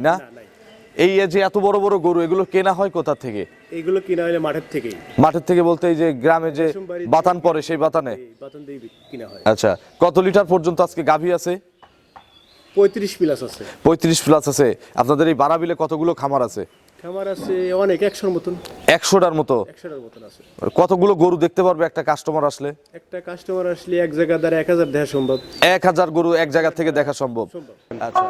না এই যে এত বড় বড় গরু এগুলো কেনা হয় কোথা থেকে? এইগুলো কিনা হয় মাঠের থেকেই। মাঠের থেকে বলতে এই যে গ্রামে যে বাতান পড়ে সেই বাতানে? বাতান দিয়ে কিনা হয়। আচ্ছা, কত লিটার পর্যন্ত আজকে গাভী আছে? 35 প্লাস আছে। 35 প্লাস আছে। আপনাদের এই বারাবিলে কতগুলো খামার আছে? খামার আছে অনেক, 100-র মতন। 100টার মতো? 100-র মতন আছে। কতগুলো গরু দেখতে পারবে একটা কাস্টমার আসলে? একটা কাস্টমার আসলে এক জায়গা দ্বারা 1000 দেখা সম্ভব। 1000 গরু এক জায়গা থেকে দেখা সম্ভব। আচ্ছা,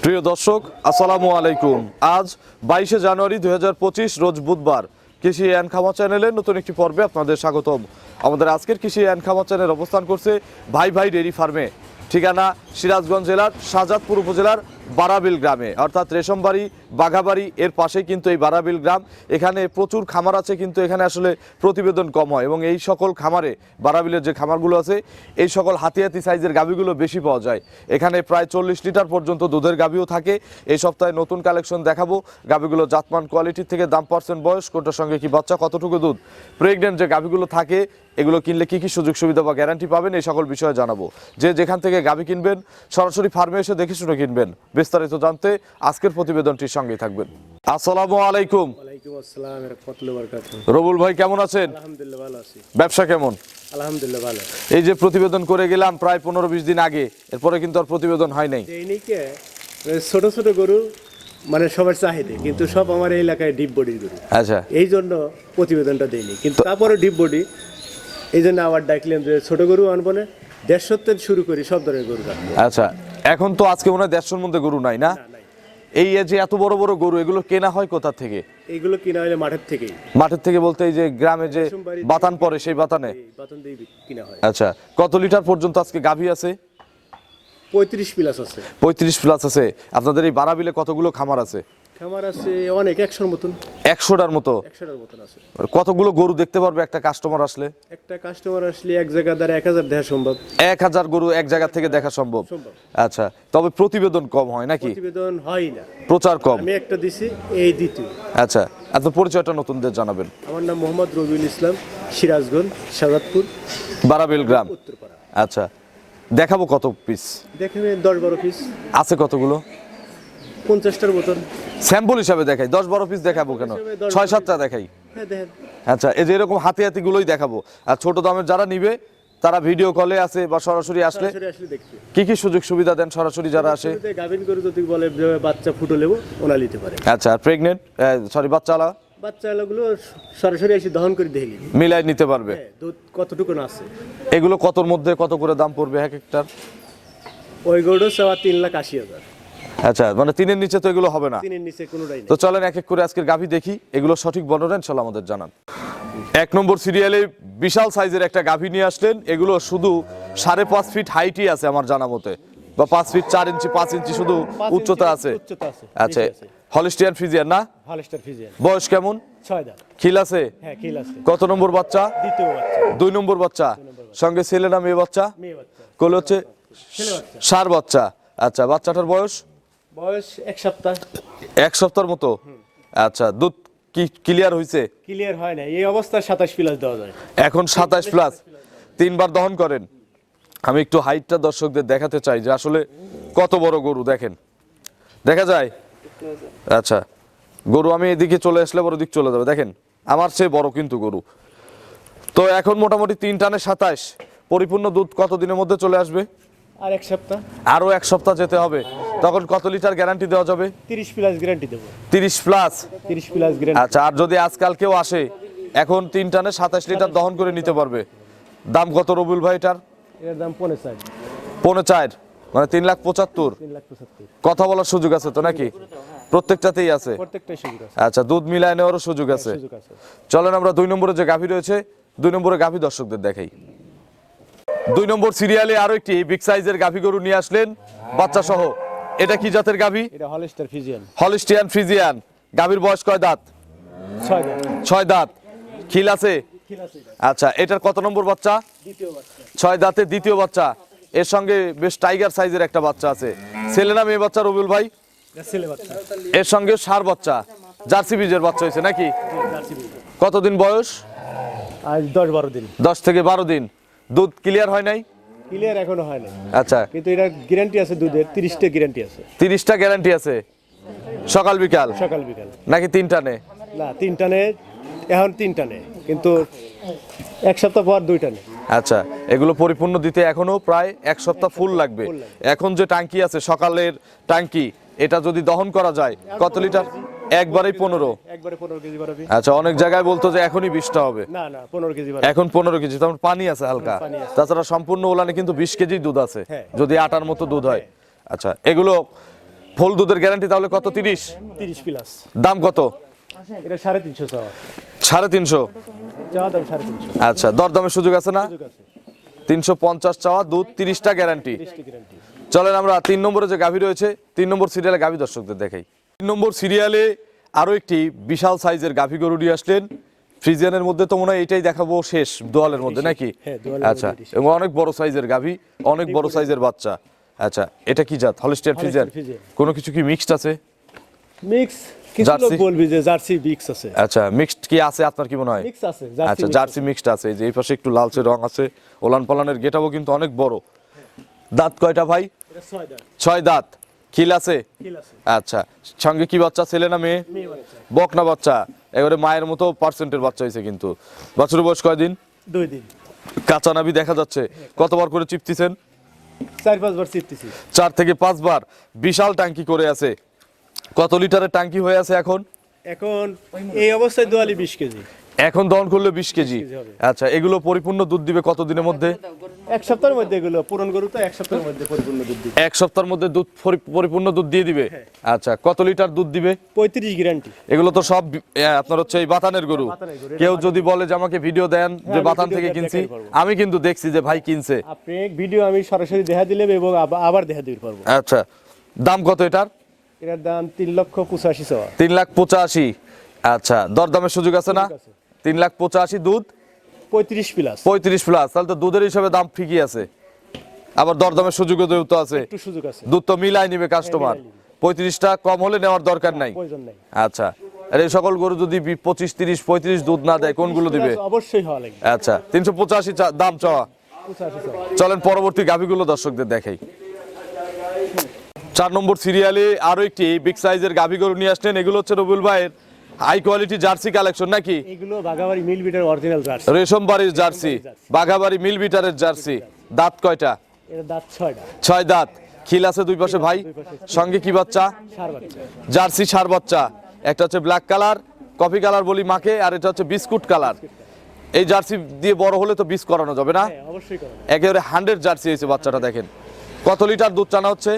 প্রিয় দর্শক আসসালামু আলাইকুম। আজ 22শে জানুয়ারি 2025 রোজ বুধবার। কৃষি অ্যান্ড খামার চ্যানেলের নতুন একটি পর্বে আপনাদের স্বাগতম। আমাদের আজকের কৃষি অ্যান্ড খামার চ্যানেল অবস্থান করছে ভাই ভাই ডেইরি ফার্মে। ঠিকানা সিরাজগঞ্জ জেলার শাহজাদপুর উপজেলার বারাবিল গ্রামে, অর্থাৎ রেশমবাড়ি বাঘাবাড়ি এর পাশে কিন্তু এই বারাবিল গ্রাম। এখানে প্রচুর খামার আছে, কিন্তু এখানে আসলে প্রতিবেদন কম হয় এবং এই সকল খামারে বারাবিলের যে খামারগুলো আছে এই সকল হাতি হাতি সাইজের গাভীগুলো বেশি পাওয়া যায়। এখানে প্রায় 40 লিটার পর্যন্ত দুধের গাভীও থাকে। এই সপ্তাহে নতুন কালেকশন দেখাবো। গাভীগুলো জাতমান কোয়ালিটির থেকে দাম, পার্সেন্ট, বয়স, কোনটার সঙ্গে কি বাচ্চা, কতটুকু দুধ, প্রেগনেন্ট যে গাভীগুলো থাকে এগুলো কিনলে কি কি সুযোগ সুবিধা বা গ্যারান্টি পাবেন এই সকল বিষয়ে জানাবো। যে যেখান থেকে গাভী কিনবেন সরাসরি ফার্মে এসে দেখে শুনে কিনবেন। বিস্তারিত জানতে আজকের প্রতিবেদনটির সঙ্গেই থাকবেন। আসসালামু আলাইকুম। ওয়ালাইকুম আসসালাম ওয়া রাহমাতুল্লাহি ওয়া বারাকাতুহু। রবুল ভাই কেমন আছেন? আলহামদুলিল্লাহ ভালো আছি। ব্যবসা কেমন? আলহামদুলিল্লাহ ভালো। এই যে প্রতিবেদন করে গেলাম প্রায় 15-20 দিন আগে, এরপরে কিন্তু আর প্রতিবেদন হয় নাই। এইনিকে ছোট ছোট গরু মানে সবার চাহিদা, কিন্তু সব আমার এই এলাকায় ডিপ বডির গরু। আচ্ছা, এই জন্য প্রতিবেদনটা দেইনি, কিন্তু তারপরে ডিপ বডি এই জন্য আবার ডাকলেন যে ছোট গরু আনবো না, 150 থেকে শুরু করি সব ধরনের গরু রাখবো। আচ্ছা, এখন তো আজকে মনে হয় 150-র মধ্যে গরু নাই না? এই যে এত বড় বড় গরু এগুলো কেনা হয় কোথা থেকে? এইগুলো কিনা হয় মাঠের থেকেই। মাঠের থেকে বলতে এই যে গ্রামে যে বাতান পড়ে সেই বাতানে? বাতান দিয়ে কিনা হয়। আচ্ছা, কত লিটার পর্যন্ত আজকে গাভী আছে? 35 প্লাস আছে। 35 প্লাস আছে। আপনাদের এই বারাবিলে কতগুলো খামার আছে? খামার আছে অনেক, 100-র মতন। 100টার মতো? 100-র মতন আছে। কতগুলো গরু দেখতে পারবে একটা কাস্টমার আসলে? একটা কাস্টমার আসলে এক জায়গা দ্বারা 1000 দেখা সম্ভব। 1000 গরু এক জায়গা থেকে দেখা সম্ভব। আচ্ছা, তবে প্রতিবেদন কম হয় নাকি? প্রতিবেদন হয় না, প্রচার কম। আমি একটা দিছি, এই দ্বিতীয়। আচ্ছা, আপনার পরিচয়টা নতুনদের জানাবেন। আমার নাম মোহাম্মদ রবিউল ইসলাম, সিরাজগঞ্জ, শাহজাদপুর, বারাবিল গ্রাম। উত্তরপাড়া। আচ্ছা, দেখাবো কত পিস? দেখেন 10-12 পিস আছে। কতগুলো? 50টার মতন। স্যাম্পল হিসাবে দেখাই। 10-12 পিস দেখাবো কেন, 6-7টা দেখাই। হ্যাঁ দেখেন। আচ্ছা, এই যে এরকম হাতি হাতি গুলোই দেখাবো। আর ছোট দামের যারা নিবে তারা ভিডিও কলে আছে বা সরাসরি আসলে সরাসরি আসলে দেখতে কি কি সুযোগ সুবিধা দেন সরাসরি যারা আসে? শুরুতে গাভিন গরু যদি বলে যে বাচ্চা ফুটো নেবো, ওনা নিতে পারে। আচ্ছা, আর প্রেগনেন্ট বাচ্চালা বাচ্চাগুলো সরাসরি এসে দহন করে দেখলি মিলাই নিতে পারবে। দুধ কতটুকু আছে। এগুলো কতর মধ্যে কত করে দাম পড়বে এক একটার? ওই গরুটা চাওয়া 3,80,000। আচ্ছা, মানে 3-এর নিচে তো এগুলো হবে না? 3-এর নিচে কোনোটাই নেই। তো চলেন এক এক করে আজকের গাভী দেখি, এগুলো সঠিক বর্ণনা ইনশাআল্লাহ আমাদের জানান। 1 নম্বর সিরিয়ালে বিশাল সাইজের একটা গাভী নিয়ে আসলেন। এগুলো শুধু 5.5 ফিট হাইটই আছে আমার জানা মতে, বা 5 ফিট 4 ইঞ্চি 5 ইঞ্চি শুধু উচ্চতা আছে। আচ্ছা, হলিস্টিয়ান ফ্রিজিয়ান না? হলিস্টার ফ্রিজিয়ান। বয়স কেমন? 6 দাঁত। খিল আছে? হ্যাঁ, খিল আছে। কত নম্বর বাচ্চা? দ্বিতীয় বাচ্চা। 2 নম্বর বাচ্চা। সঙ্গে ছেলে না মেয়ে বাচ্চা? মেয়ে বাচ্চা। কোলে হচ্ছে ছেলে বাচ্চা। ষাঁড় বাচ্চা। আচ্ছা, বাচ্চাটার বয়স? বয়স 1 সপ্তাহ। 1 সপ্তাহের মতো। আচ্ছা, দুধ কি ক্লিয়ার হইছে? ক্লিয়ার হয় না, এই অবস্থায় 27 প্লাস দেওয়া যায়। এখন 27 প্লাস। 3 বার দহন করেন। আমি একটু হাইটটা দর্শকদের দেখাতে চাই যে আসলে কত বড় গরু। দেখেন, দেখা যায়? আচ্ছা, গরু আমি এদিকে চলে আসলে বড় দিক চলে যাবে। দেখেন, আমার চেয়ে বড় কিন্তু গরু। তো এখন মোটামুটি 3 টানে 27। পরিপূর্ণ দুধ কত দিনের মধ্যে চলে আসবে? আর 1 সপ্তাহ। আরো 1 সপ্তাহ যেতে হবে। তখন কত লিটার গ্যারান্টি দেওয়া যাবে? 30 প্লাস গ্যারান্টি দেব। 30 প্লাস? 30 plus guarantee. আচ্ছা, আর যদি আজকাল কেউ আসে এখন 3 টানে 27 লিটার দহন করে নিতে পারবে। দাম কত রবিউল ভাই এটার? এর দাম 4.5। 4.5। মানে 3,75,000। 3,75,000 কথা বলার সুযোগ আছে তো নাকি? প্রত্যেকটাতেই আছে। প্রত্যেকটাই সুযোগ আছে। আচ্ছা, দুধ মিলায় নেওয়ারও সুযোগ আছে। সুযোগ আছে। চলেন আমরা 2 নম্বরে যে গাভী রয়েছে 2 নম্বরে গাভী দর্শকদের দেখাই। 2 নম্বর সিরিয়ালে আরো একটি বিগ সাইজের গাভী গরু নিয়ে আসলেন বাচ্চা সহ। এটা কি জাতের গাভী? এটা হলস্টার ফিজিয়ান। Holstein Friesian. গাভীর বয়স কয় দাঁত? 6 দাঁত। 6 দাঁত। খিল আছে? খিল আছে। আচ্ছা, এটার কত নম্বর বাচ্চা? দ্বিতীয় বাচ্চা। 6 দাঁতে দ্বিতীয় বাচ্চা। এর সঙ্গে বেশ টাইগার সাইজের একটা বাচ্চা আছে। ছেলে না মেয়ে বাচ্চা রবিউল ভাই? এটা ছেলে বাচ্চা। এর সঙ্গে ষাঁড় বাচ্চা, জার্সি বীজের বাচ্চা হয়েছে নাকি? জার্সি বিট। কতদিন বয়স? আজ 10-12 দিন। 10 থেকে 12 দিন। দুধ ক্লিয়ার হয় নাই? ক্লিয়ার এখনো হয় না। আচ্ছা, কিন্তু এটা গ্যারান্টি আছে দুধের, 30টা গ্যারান্টি আছে। 30টা গ্যারান্টি আছে। সকাল বিকাল সকাল বিকাল। নাকি 3 টানে? না 3 টানে, এখন 3 টানে, কিন্তু এক সপ্তাহ পর 2 টানে। আচ্ছা, এগুলো পরিপূর্ণ দিতে এখনো প্রায় 1 সপ্তাহ ফুল লাগবে। এখন যে ট্যাঙ্কি আছে সকালের ট্যাঙ্কি, এটা যদি দহন করা যায় কত লিটার? একবারেই 15। একবারে 15 কেজি বাড়াবি। আচ্ছা, অনেক জায়গায় বলতো যে এখনই 20টা হবে। না না 15 কেজি বাড়াবি। এখন 15 কেজি, তার মানে পানি আছে হালকা। তাছাড়া সম্পূর্ণ ওলানে কিন্তু 20 কেজি দুধ আছে, হ্যাঁ। যদি আটার মতো দুধ হয়। আচ্ছা, এগুলো ফুল দুধের গ্যারান্টি তাহলে কত? 30 30 প্লাস। দাম কত? এটা 350 চাওয়া। 350? চাওয়া দাম 350। আচ্ছা, দরদামের সুযোগ আছে না? সুযোগ আছে। 350 চাওয়া, দুধ 30টা গ্যারান্টি। 30টা গ্যারান্টি। চলেন আমরা 3 নম্বরে যে গাভী রয়েছে 3 নম্বর সিরিয়ালে গাভী দর্শকদের দেখাই। 3 নম্বর সিরিয়ালে আরো একটি বিশাল সাইজের গাভী গরু নিয়ে আসলেন। ফ্রিজিয়ানের মধ্যে তো মনে হয় এটাই দেখাবো শেষ দোয়ালের মধ্যে নাকি? হ্যাঁ, দোয়ালের আচ্ছা, মধ্যে এবং অনেক বড় সাইজের গাভী, অনেক বড় সাইজের বাচ্চা। আচ্ছা, এটা কি জাত? Holstein Friesian. ফ্রিজিয়ান। কোনো কিছু কি মিক্সড আছে? মিক্স কিছু লোক জার্সি? বলবি যে জার্সি মিক্স আছে। আচ্ছা, মিক্সড কি আছে আপনার কি মনে হয়? মিক্স আছে, আচ্ছা, জার্সি মিক্সড আছে। এই যে এই পাশে একটু লালচে রং আছে, ওলান পালানের গেটাও কিন্তু অনেক বড়। দাঁত কয়টা ভাই? এটা 6 দাঁত। 6 দাঁত। খিল আছে? কিল আছে। আচ্ছা, সঙ্গে কি বাচ্চা, ছেলে না মেয়ে? মেয়ে বাচ্চা। বকনা বাচ্চা, এবারে মায়ের মতো পার্সেন্টের বাচ্চা হয়েছে কিন্তু। বাছুরের বয়স কয়দিন? 2 দিন। কাঁচা নাভি দেখা যাচ্ছে। কতবার করে চিপতেছেন? 4-5 বার চিপতেছি। 4 থেকে 5 বার। বিশাল ট্যাঙ্কি করে আছে। কত লিটারের ট্যাঙ্কি হয়ে আছে এখন? এখন এই অবস্থায় দোয়ালি 20 কেজি। এখন দহন করলে 20 কেজি। কেজি হবে। আচ্ছা, এগুলো পরিপূর্ণ দুধ দিবে কত দিনের মধ্যে? এক সপ্তাহের মধ্যে এগুলো পূরণ গরু তো 1 সপ্তাহের মধ্যে পরিপূর্ণ দুধ দিবে। 1 সপ্তাহের মধ্যে দুধ পরিপূর্ণ দুধ দিয়ে দিবে। আচ্ছা, কত লিটার দুধ দিবে? 35 গ্যারান্টি। এগুলো তো সব আপনার হচ্ছে এই বাতানের গরু। বাতানের গরু। কেউ যদি বলে যে আমাকে ভিডিও দেন যে আমি বাতান ভিডিও থেকে দেখাতে কিনছি, পারবো। আমি কিন্তু দেখছি যে ভাই কিনছে। আপনি ভিডিও আমি সরাসরি দেখা দিলে এবং আবার দেখা দিতে পারবো। আচ্ছা, দাম কত এটার? এটার দাম 3,85,000 চাওয়া। 3,85,000। আচ্ছা, দরদামের সুযোগ আছে না? সুযোগ আছে। 3,85,000, দুধ 35 প্লাস। 35 প্লাস, তাহলে তো দুধের হিসাবে দাম ঠিকই আছে। আবার দরদামের সুযোগও তো আছে। একটু সুযোগ আছে। দুধ তো মিলাই নিবে কাস্টমার। মিলাই নিবে। 35টা কম হলে নেওয়ার দরকার নাই। প্রয়োজন নাই। আচ্ছা, আর এই সকল গরু যদি 25, 30, 35 দুধ না দেয় কোনগুলো দিবে? অবশ্যই হওয়া লাগবে। আচ্ছা, 385 দাম চাওয়া। 85 চাওয়া। চলেন পরবর্তী গাভীগুলো দর্শকদের দেখাই। 4 নম্বর সিরিয়ালে আরো একটি বিগ সাইজের গাভী গরু নিয়ে আসলেন। এগুলো হচ্ছে রবিউল ভাইয়ের হাই কোয়ালিটি জার্সি কালেকশন নাকি? এগুলো বাগাবাড়ি মিল বিটার অরিজিনাল জার্সি। রেশমবাড়ির জার্সি, বাঘাবাড়ি মিল বিটারের জার্সি। দাঁত কয়টা? এর দাঁত 6টা। 6 দাঁত। খিল আছে 2 পাশে ভাই। সঙ্গে কি বাচ্চা? সার বাচ্চা। জার্সি ষাঁড় বাচ্চা। একটা হচ্ছে ব্ল্যাক কালার, কফি কালার বলি মাকে, আর এটা হচ্ছে বিস্কুট কালার। এই জার্সি দিয়ে বড় হলে তো বীজ করানো যাবে না? হ্যাঁ, অবশ্যই করবে। একেবারে 100 জার্সি হয়েছে বাচ্চাটা, দেখেন কত লিটার দুধ টানা হচ্ছে।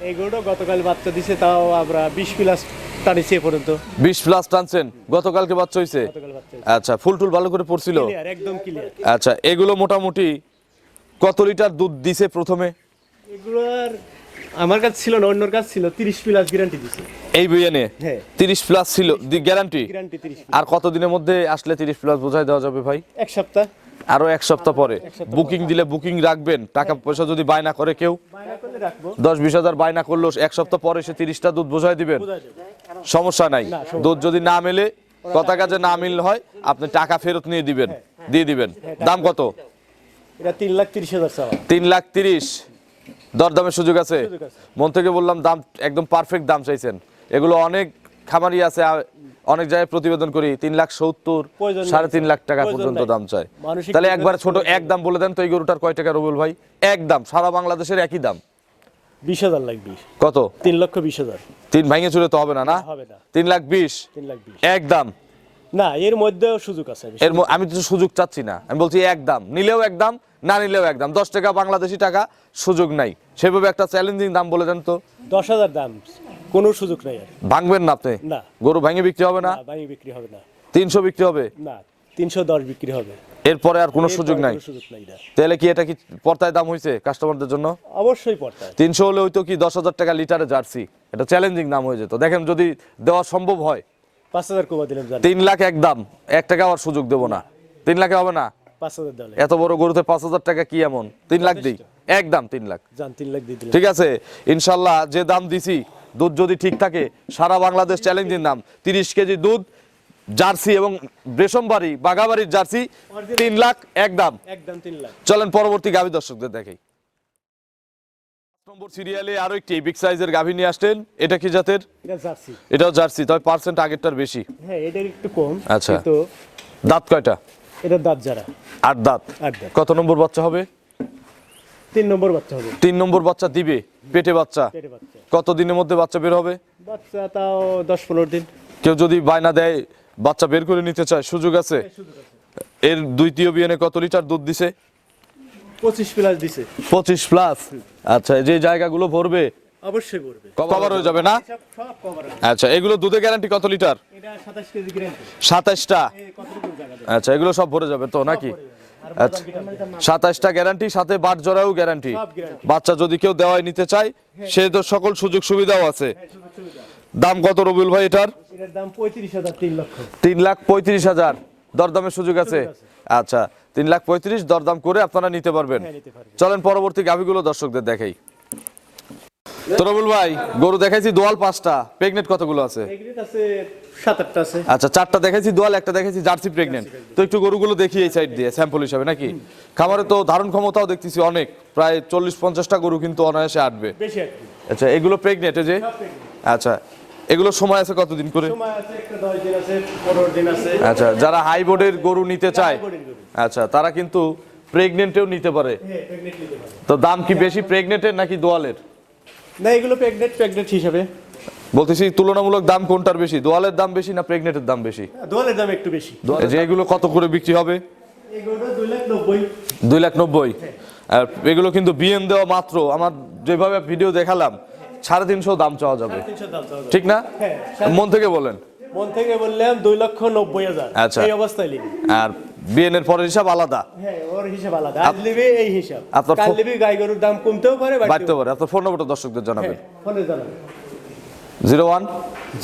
এই গরুটা গতকাল বাচ্চা দিছে, তাও আমরা 20 প্লাস টানিছি এ পর্যন্ত। 20 প্লাস টানছেন, গতকালকে বাচ্চা হয়েছে। গতকাল বাচ্চা আচ্ছা, ফুল টুল ভালো করে পড়ছিল। ক্লিয়ার, একদম ক্লিয়ার। আচ্ছা, এগুলো মোটামুটি কত লিটার দুধ দিছে প্রথমে? এগুলোর আমার কাছে ছিল না, অন্যর কাছে ছিল। 30 প্লাস গ্যারান্টি দিছে। এই বইয়ানে হ্যাঁ। 30 প্লাস ছিল গ্যারান্টি। গ্যারান্টি 30 আর কত দিনের মধ্যে আসলে 30 প্লাস বোঝাই দেওয়া যাবে ভাই? এক সপ্তাহ। আরো 1 সপ্তাহ পরে বুকিং দিলে বুকিং রাখবেন। টাকা পয়সা যদি বায়না করে কেউ, বায়না করলে রাখবো। 10-20 হাজার বায়না করলো, 1 সপ্তাহ পরে সে 30টা দুধ বোঝাই দিবেন, বুঝাই দেব। সমস্যা নাই। না, সমস্যা দুধ যদি না মেলে, কথা কাজে না মিল হয়, আপনি টাকা ফেরত নিয়ে দিবেন, দিয়ে দিবেন। দাম কত? এটা 3,30,000 চাওয়া। 3,30,000। দরদামের সুযোগ আছে? সুযোগ আছে। মন থেকে বললাম, দাম একদম পারফেক্ট দাম চাইছেন। এগুলো অনেক খামারি আছে, অনেক জায়গায় প্রতিবেদন করি 3,70,000, প্রয়োজন নেই। 3.5 লাখ টাকা প্রয়োজন পর্যন্ত নাই। দাম চায়। মানসিক তাহলে দিক একবার থেকে ছোট প্রয়োজন এক দাম বলে দেন তো, এই গরুটার কয় টাকা রবিউল ভাই? এক দাম, সারা বাংলাদেশের একই দাম। 20,000 লাগবে। কত? 3,20,000। 3 ভাঙে চুরে তো হবে না, না? হবে না। 3,20,000 3,20,000। এক দাম। না, এর মধ্যেও সুযোগ আছে। আমি তো সুযোগ চাচ্ছি না, আমি বলছি একদম, নিলেও একদম, না নিলেও একদম, 10 টাকা বাংলাদেশি টাকা সুযোগ নাই, সেভাবে একটা চ্যালেঞ্জিং দাম বলে দেন তো। 10,000 দাম, কোনো সুযোগ নাই আর। ভাঙবেন না আপনি? না। গরু ভাঙে বিক্রি হবে না? ভাঙি বিক্রি হবে না। 300 বিক্রি হবে? না, 310 বিক্রি হবে। এরপরে আর কোনো সুযোগ নাই? সুযোগ নাই না। তাহলে কি এটা কি পর্তায় দাম হয়েছে কাস্টমারদের জন্য? অবশ্যই পড়তায়। 300 হলে হয়তো কি 10,000 টাকা লিটারে জার্সি, এটা চ্যালেঞ্জিং দাম হয়ে যেত। দেখেন যদি দেওয়া সম্ভব হয়, 5,000 কমা দিলাম জান। 3 লাখ একদম, 1 টাকা আর সুযোগ দেবো না। 3 লাখে হবে না? 5,000 দাও। এত বড় গরুতে 5,000 টাকা কি এমন? 3 লাখ দিই একদম, 3 লাখ জান, 3 লাখ দিয়ে দিলাম। ঠিক আছে ইনশাল্লাহ। যে দাম দিছি, দুধ যদি ঠিক থাকে, সারা বাংলাদেশ চ্যালেঞ্জিং দাম। 30 কেজি দুধ, জার্সি এবং রেশমবাড়ি বাগাবাড়ির জার্সি 3 লাখ একদম। একদম 3 লাখ। চলেন পরবর্তী গাভী দর্শকদের দেখাই। নম্বর সিরিয়ালে আরো একটি বিগ সাইজের গাভী নিয়ে আসছেন। এটা কি জাতের? এটা জার্সি। এটাও জার্সি, তবে পার্সেন্ট আগেরটার বেশি। হ্যাঁ, এটার একটু কম। আচ্ছা। কিন্তু দাঁত কয়টা? এটা দাঁত যারা 8 দাঁত। 8 দাঁত। কত নম্বর বাচ্চা হবে? 3 নম্বর বাচ্চা হবে। 3 নম্বর বাচ্চা দিবে, পেটে বাচ্চা। পেটে বাচ্চা। কত দিনের মধ্যে বাচ্চা বের হবে? বাচ্চা তাও 10-15 দিন। কেউ যদি বায়না দেয়, বাচ্চা বের করে নিতে চায়, সুযোগ আছে? এর দ্বিতীয় বিয়ানে কত লিটার দুধ দিছে? 25 প্লাস দিছে। 25 প্লাস। আচ্ছা, যে জায়গাগুলো ভরবে অবশ্যই করবে। কভার হয়ে যাবে না? সব কভার। আচ্ছা, এগুলো দুধে গ্যারান্টি কত লিটার? এটা 27 কেজি গ্যারান্টি। 27টা। কতটুকু জায়গা দেয়? আচ্ছা, এগুলো সব ভরে যাবে তো নাকি? আচ্ছা, 27টা গ্যারান্টি, সাথে বাট জরাও গ্যারান্টি। সব গ্যারান্টি। বাচ্চা যদি কেউ দেওয়াই নিতে চায়, সে তো সকল সুযোগ সুবিধাও আছে। সুযোগ সুবিধা। দাম কত রবিউল ভাই এটার? এটার দাম 35,000, 3 লক্ষ। 3,35,000। দরদামের সুযোগ আছে? আচ্ছা, 3,35,000 দরদাম করে আপনারা নিতে পারবেন। হ্যাঁ, নিতে পারবে। চলেন পরবর্তী গাভীগুলো দর্শকদের দেখাই। তো রবিউল ভাই, গরু দেখাইছি দোয়াল 5টা, প্রেগনেন্ট কতগুলো আছে? এগ্রিট আছে 7-8টা আছে। আচ্ছা, 4টা দেখাইছি দোয়াল, একটা দেখাইছি জার্সি প্রেগনেন্ট। তো একটু গরুগুলো দেখি এই সাইড দিয়ে স্যাম্পল হিসাবে নাকি? খামারে তো ধারণ ক্ষমতাও দেখতেছি অনেক, প্রায় 40-50টা গরু কিন্তু অনায়াসে আটবে। বেশি একটু। আচ্ছা, এগুলো প্রেগনেন্ট যে? আচ্ছা, এগুলো সময় আছে কতদিন করে? সময় আছে একটা 10 দিন আছে, 15 দিন আছে। আচ্ছা, যারা হাই বোর্ডের গরু নিতে চায়, হাই বোর্ডের গরু। আচ্ছা, তারা কিন্তু প্রেগনেন্টেও নিতে পারে। হ্যাঁ, প্রেগনেন্ট নিতে পারে। তো দাম কি বেশি প্রেগনেন্টের নাকি দোয়ালের? না, এগুলো প্রেগনেন্ট হিসাবে। বলতেছি তুলনামূলক দাম কোনটার বেশি, দোয়ালের দাম বেশি না প্রেগনেন্টের দাম বেশি? দোয়ালের দাম একটু বেশি। যে এগুলো কত করে বিক্রি হবে? এগুলো 2,90,000। 2,90,000। আর এগুলো কিন্তু বিএন দেওয়া মাত্র, আমার যেভাবে ভিডিও দেখালাম 350 দাম চাওয়া যাবে, 300 দাম চাওয়া যাবে। ঠিক না? হ্যাঁ। মন থেকে বলেন। মন থেকে বললাম 2,90,000। আচ্ছা। এই অবস্থায় লিখি। আর বিএন এর পরের হিসাব আলাদা, হ্যাঁ, ওর হিসাব আলাদা। আজ লিবি এই হিসাব। আপনার কাল লিবি গাই গরুর দাম কমতেও পারে, বাড়তে পারে। আপনার ফোন নম্বরটা দর্শকদের জানাবেন। ফোনে জানাবেন। 01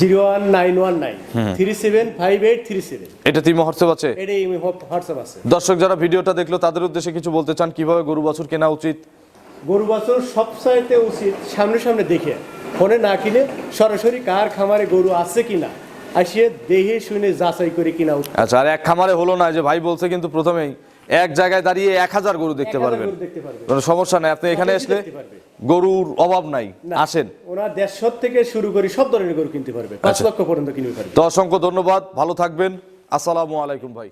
01919 375837। এটা টিম হোয়াটসঅ্যাপ আছে? এটাই হোয়াটসঅ্যাপ আছে। দর্শক যারা ভিডিওটা দেখলো তাদের উদ্দেশ্যে কিছু বলতে চান, কিভাবে গরু বাছুর কেনা উচিত? গরু বাছুর সবচাইতে উচিত সামনে সামনে দেখে, ফোনে না কিনে সরাসরি কার খামারে গরু আছে কিনা আসিয়ে দেখে শুনে যাচাই করে কিনা উচিত। আচ্ছা, আর এক খামারে হলো না, যে ভাই বলছে কিন্তু প্রথমেই এক জায়গায় দাঁড়িয়ে 1000 গরু দেখতে পারবেন, গরু দেখতে পারবে। কোনো সমস্যা নাই। আপনি এখানে আসলে দেখতে পারবে। গরুর অভাব নাই, না, আসেন। ওরা 150 থেকে শুরু করে সব ধরনের গরু কিনতে পারবে, 5 লক্ষ পর্যন্ত কিনতে পারবে। তো অসংখ্য ধন্যবাদ, ভালো থাকবেন, আসসালামু আলাইকুম ভাই।